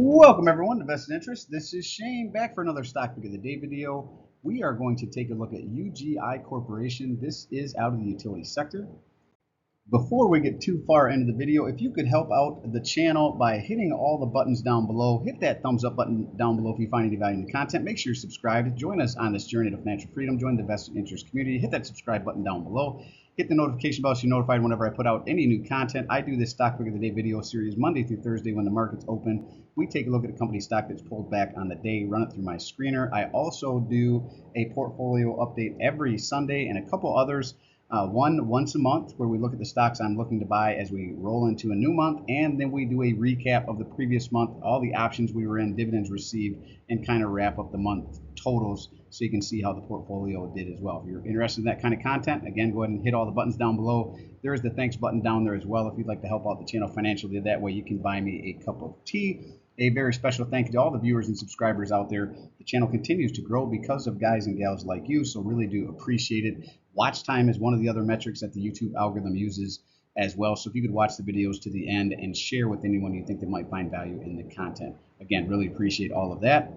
Welcome everyone to Vested Interest. This is Shane back for another Stock Pick of the Day video. We are going to take a look at UGI Corporation. This is out of the utility sector. Before we get too far into the video, if you could help out the channel by hitting all the buttons down below, hit that thumbs up button down below if you find any value in the content. Make sure you're subscribed. Join us on this journey to financial freedom. Join the Vested Interest community. Hit that subscribe button down below. Hit the notification bell so you're notified whenever I put out any new content. I do this Stock Pick of the Day video series Monday through Thursday when the market's open. We take a look at a company stock that's pulled back on the day, run it through my screener. I also do a portfolio update every Sunday and a couple others. One once a month where we look at the stocks I'm looking to buy as we roll into a new month, and then we do a recap of the previous month, all the options we were in, dividends received, and kind of wrap up the month totals so you can see how the portfolio did as well. If you're interested in that kind of content, again, go ahead and hit all the buttons down below. There is the thanks button down there as well if you'd like to help out the channel financially. That way you can buy me a cup of tea. A very special thank you to all the viewers and subscribers out there. The channel continues to grow because of guys and gals like you, so really do appreciate it. Watch time is one of the other metrics that the YouTube algorithm uses as well, so if you could watch the videos to the end and share with anyone you think that might find value in the content. Again, really appreciate all of that.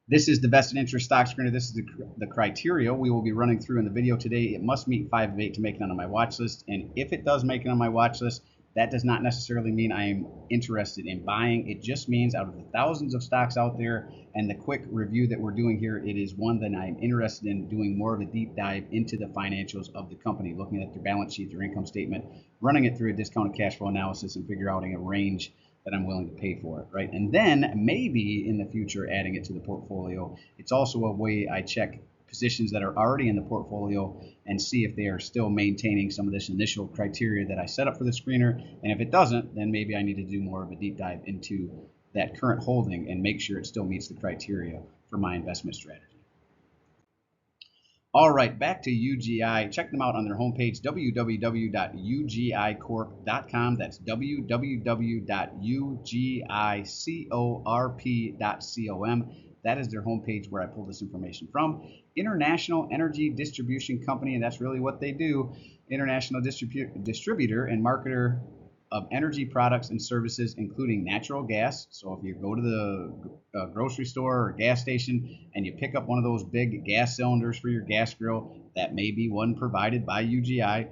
This is the Vested Interest stock screener. This is the criteria we will be running through in the video today. It must meet 5 of 8 to make it on my watch list, and if it does make it on my watch list, that does not necessarily mean I am interested in buying. It just means out of the thousands of stocks out there and the quick review that we're doing here, it is one that I'm interested in doing more of a deep dive into the financials of the company, looking at their balance sheet, their income statement, running it through a discounted cash flow analysis and figure out a range that I'm willing to pay for it, right? And then maybe in the future adding it to the portfolio. It's also a way I check positions that are already in the portfolio and see if they are still maintaining some of this initial criteria that I set up for the screener. And if it doesn't, then maybe I need to do more of a deep dive into that current holding and make sure it still meets the criteria for my investment strategy. All right, back to UGI. Check them out on their homepage, www.ugicorp.com. That's www.ugicorp.com. That is their homepage where I pulled this information from. International Energy Distribution Company, and that's really what they do. International distributor and marketer of energy products and services, including natural gas. So if you go to the grocery store or gas station and you pick up one of those big gas cylinders for your gas grill, that may be one provided by UGI.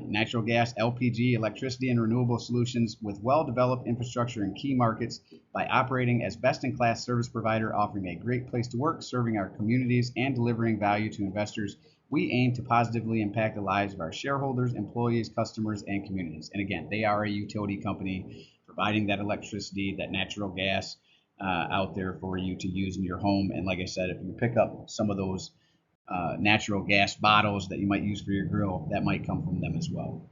Natural gas, LPG, electricity, and renewable solutions with well-developed infrastructure in key markets by operating as best-in-class service provider, offering a great place to work, serving our communities, and delivering value to investors. We aim to positively impact the lives of our shareholders, employees, customers, and communities. And again, they are a utility company providing that electricity, that natural gas out there for you to use in your home. And like I said, if you pick up some of those natural gas bottles that you might use for your grill, that might come from them as well.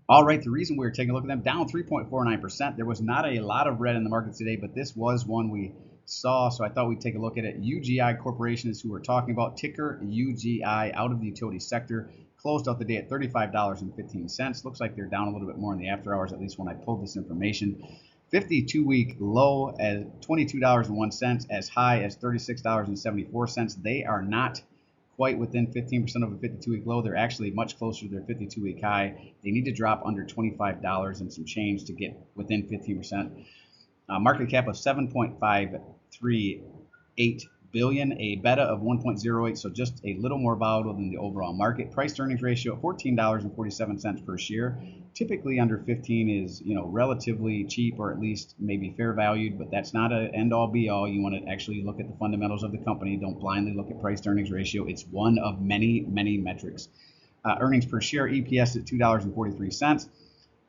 All right, the reason we were taking a look at them, down 3.49%. There was not a lot of red in the market today, but this was one we saw, so I thought we'd take a look at it. UGI Corporation is who we're talking about, ticker UGI, out of the utility sector. Closed out the day at $35.15. Looks like they're down a little bit more in the after hours, at least when I pulled this information. 52-week low at $22.01, as high as $36.74. They are not quite within 15% of a 52-week low. They're actually much closer to their 52-week high. They need to drop under $25 and some change to get within 15%. Market cap of $7.538 billion, a beta of 1.08, so just a little more volatile than the overall market. Price to earnings ratio of $14.47 per share. Typically under 15 is, relatively cheap, or at least maybe fair valued, but that's not an end all be all. You want to actually look at the fundamentals of the company. Don't blindly look at price to earnings ratio. It's one of many metrics. Earnings per share, EPS at $2.43.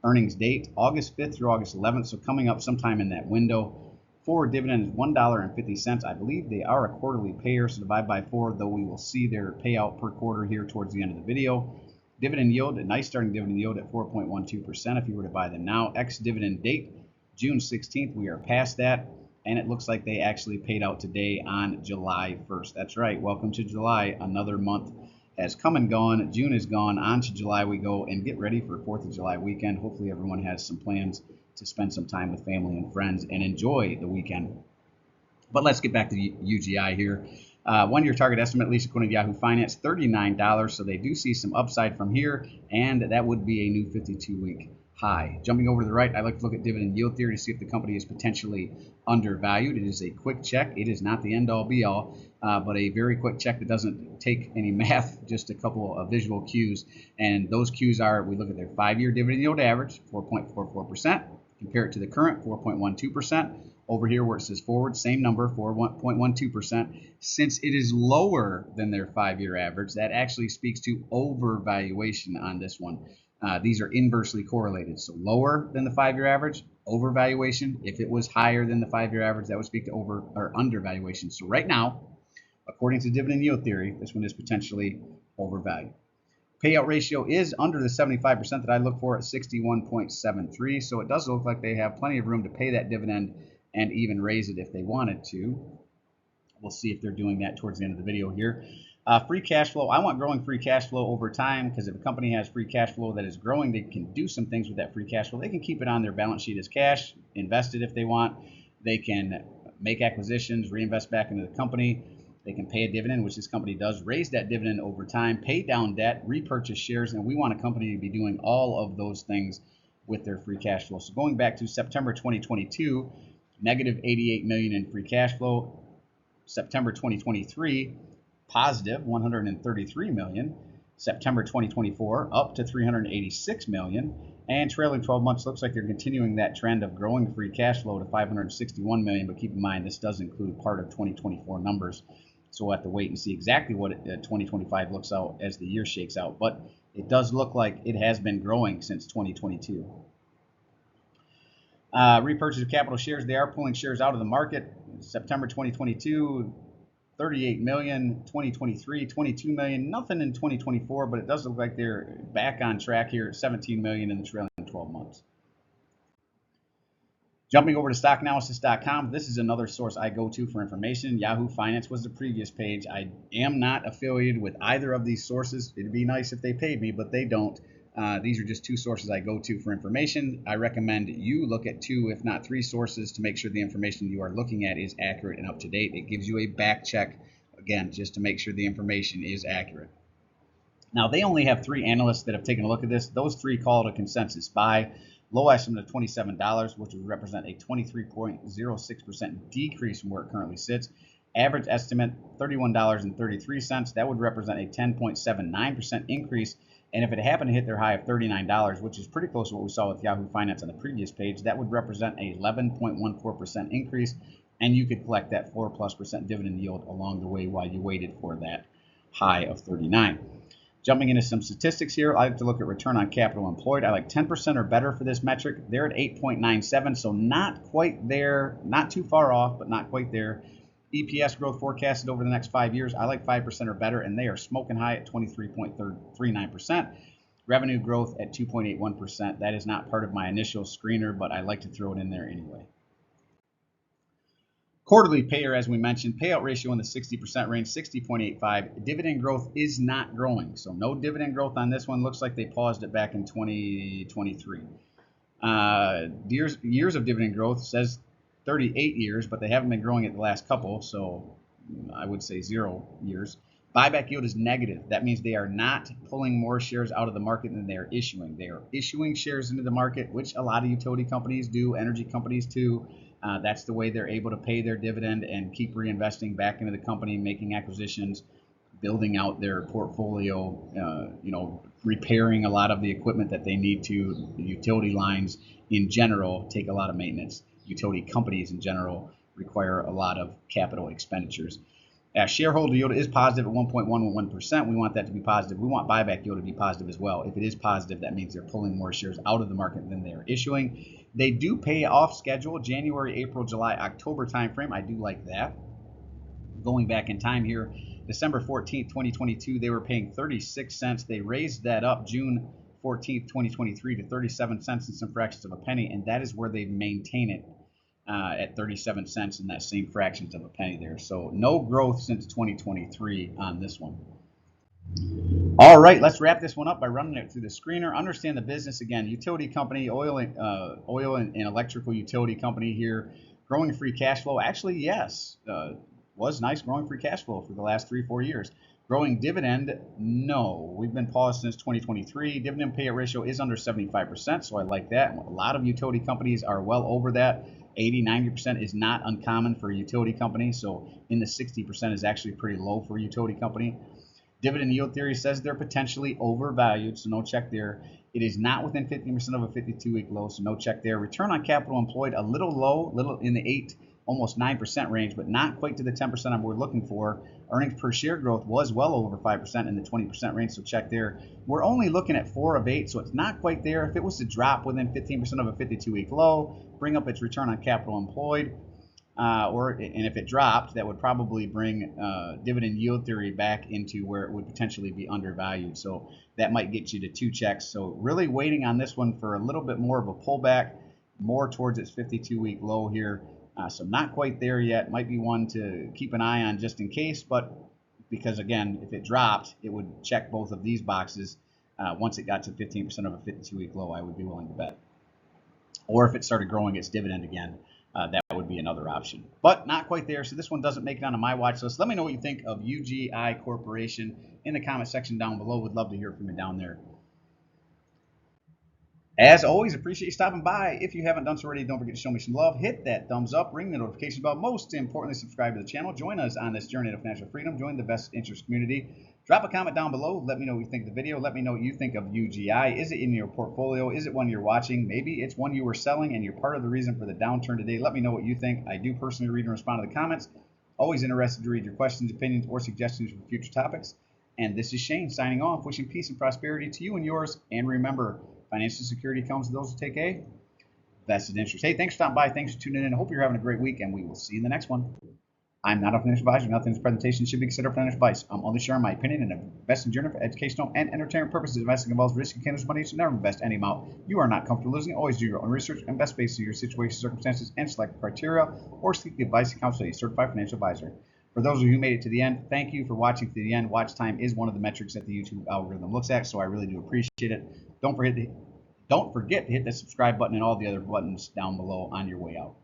Earnings date August 5th through August 11th, so coming up sometime in that window. Forward dividend is $1.50. I believe they are a quarterly payer, so divide by 4, though we will see their payout per quarter here towards the end of the video. Dividend yield, a nice starting dividend yield at 4.12% if you were to buy them now. Ex-dividend date, June 16th. We are past that, and it looks like they actually paid out today on July 1st. That's right. Welcome to July. Another month has come and gone. June is gone. On to July we go, and get ready for 4th of July weekend. Hopefully everyone has some plans to spend some time with family and friends and enjoy the weekend. But let's get back to UGI here. 1-year target estimate, at least according to Yahoo Finance, $39. So they do see some upside from here, and that would be a new 52-week high. Jumping over to the right, I like to look at dividend yield theory to see if the company is potentially undervalued. It is a quick check. It is not the end-all be-all, but a very quick check that doesn't take any math, just a couple of visual cues. And those cues are, we look at their 5-year dividend yield average, 4.44%, compare it to the current, 4.12%. Over here where it says forward, same number, 4.12%. Since it is lower than their 5-year average, that actually speaks to overvaluation on this one. These are inversely correlated. So lower than the 5-year average, overvaluation. If it was higher than the 5-year average, that would speak to over or undervaluation. So right now, according to dividend yield theory, this one is potentially overvalued. Payout ratio is under the 75% that I look for at 61.73. So it does look like they have plenty of room to pay that dividend and even raise it if they wanted to. We'll see if they're doing that towards the end of the video here. Free cash flow. I want growing free cash flow over time, because if a company has free cash flow that is growing, they can do some things with that free cash flow. They can keep it on their balance sheet as cash, invest it if they want. They can make acquisitions, reinvest back into the company. They can pay a dividend, which this company does, raise that dividend over time, pay down debt, repurchase shares, and we want a company to be doing all of those things with their free cash flow. So going back to September 2022, negative $88 million in free cash flow. September 2023, positive $133 million. September 2024, up to $386 million. And trailing 12 months looks like they're continuing that trend of growing free cash flow to $561 million. But keep in mind, this does include part of 2024 numbers. So we'll have to wait and see exactly what 2025 looks out as the year shakes out. But it does look like it has been growing since 2022. Repurchase of capital shares. They are pulling shares out of the market. September 2022, 38 million, 2023, 22 million, nothing in 2024, but it does look like they're back on track here at 17 million in the trailing 12 months. Jumping over to stockanalysis.com, this is another source I go to for information. Yahoo Finance was the previous page. I am not affiliated with either of these sources. It'd be nice if they paid me, but they don't. These are just two sources I go to for information. I recommend you look at 2, if not 3 sources to make sure the information you are looking at is accurate and up to date. It gives you a back check, again, just to make sure the information is accurate. Now, they only have 3 analysts that have taken a look at this. Those 3 call it a consensus buy. Low estimate of $27, which would represent a 23.06% decrease from where it currently sits. Average estimate, $31.33. That would represent a 10.79% increase. And if it happened to hit their high of $39, which is pretty close to what we saw with Yahoo Finance on the previous page, that would represent a 11.14% increase. And you could collect that 4+% dividend yield along the way while you waited for that high of 39. Jumping into some statistics here, I like to look at return on capital employed. I like 10% or better for this metric. They're at 8.97, so not quite there, not too far off, but not quite there. EPS growth forecasted over the next 5 years, I like 5% or better, and they are smoking high at 23.39%. Revenue growth at 2.81%. That is not part of my initial screener, but I like to throw it in there anyway. Quarterly payer, as we mentioned, payout ratio in the 60% range, 60.85. Dividend growth is not growing, so no dividend growth on this one. Looks like they paused it back in 2023. Years of dividend growth says 38 years, but they haven't been growing it the last couple, so I would say 0 years. Buyback yield is negative. That means they are not pulling more shares out of the market than they are issuing. They are issuing shares into the market, which a lot of utility companies do, energy companies too. That's the way they're able to pay their dividend and keep reinvesting back into the company, making acquisitions, building out their portfolio, repairing a lot of the equipment that they need to. The utility lines in general take a lot of maintenance. Utility companies in general require a lot of capital expenditures. Shareholder yield is positive at 1.11%. We want that to be positive. We want buyback yield to be positive as well. If it is positive, that means they're pulling more shares out of the market than they are issuing. They do pay off schedule, January, April, July, October timeframe. I do like that. Going back in time here, December 14th, 2022, they were paying 36 cents. They raised that up June 14th, 2023 to 37 cents and some fractions of a penny, and that is where they maintain it at 37 cents in that same fractions of a penny there. So no growth since 2023 on this one. All right, let's wrap this one up by running it through the screener. Understand the business again. Utility company, oil and electrical utility company here. Growing free cash flow. Actually, yes, was nice growing free cash flow for the last 3-4 years. Growing dividend, no. We've been paused since 2023. Dividend payout ratio is under 75%, so I like that. A lot of utility companies are well over that. 80, 90% is not uncommon for a utility company, so in the 60% is actually pretty low for a utility company. Dividend yield theory says they're potentially overvalued, so no check there. It is not within 15% of a 52-week low, so no check there. Return on capital employed, a little low, little in the 8, almost 9% range, but not quite to the 10% we're looking for. Earnings per share growth was well over 5% in the 20% range, so check there. We're only looking at 4 of 8, so it's not quite there. If it was to drop within 15% of a 52-week low, bring up its return on capital employed, and if it dropped, that would probably bring dividend yield theory back into where it would potentially be undervalued. So that might get you to 2 checks. So really waiting on this one for a little bit more of a pullback, more towards its 52-week low here. So not quite there yet. Might be one to keep an eye on just in case, but because again, if it dropped, it would check both of these boxes. Once it got to 15% of a 52-week low, I would be willing to bet. Or if it started growing its dividend again, that would be another option, but not quite there. So this one doesn't make it onto my watch list. Let me know what you think of UGI Corporation in the comment section down below. Would love to hear from you down there. As always, appreciate you stopping by. If you haven't done so already, don't forget to show me some love. Hit that thumbs up, ring the notification bell. Most importantly, subscribe to the channel. Join us on this journey to financial freedom. Join the best interest community. Drop a comment down below. Let me know what you think of the video. Let me know what you think of UGI. Is it in your portfolio? Is it one you're watching? Maybe it's one you were selling and you're part of the reason for the downturn today. Let me know what you think. I do personally read and respond to the comments. Always interested to read your questions, opinions, or suggestions for future topics. And this is Shane signing off, wishing peace and prosperity to you and yours. And remember, financial security comes to those who take a vested interest. Hey, thanks for stopping by. Thanks for tuning in. I hope you're having a great week, and we will see you in the next one. I'm not a financial advisor. Nothing in this presentation should be considered financial advice. I'm only sharing my opinion and investing journey for educational and entertainment purposes. Investing involves risk and cannabis money. You should never invest any amount you are not comfortable losing. Always do your own research and best based on your situation, circumstances, and select criteria, or seek the advice and counsel of a certified financial advisor. For those of you who made it to the end, thank you for watching to the end. Watch time is one of the metrics that the YouTube algorithm looks at, so I really do appreciate it. Don't forget to hit that subscribe button and all the other buttons down below on your way out.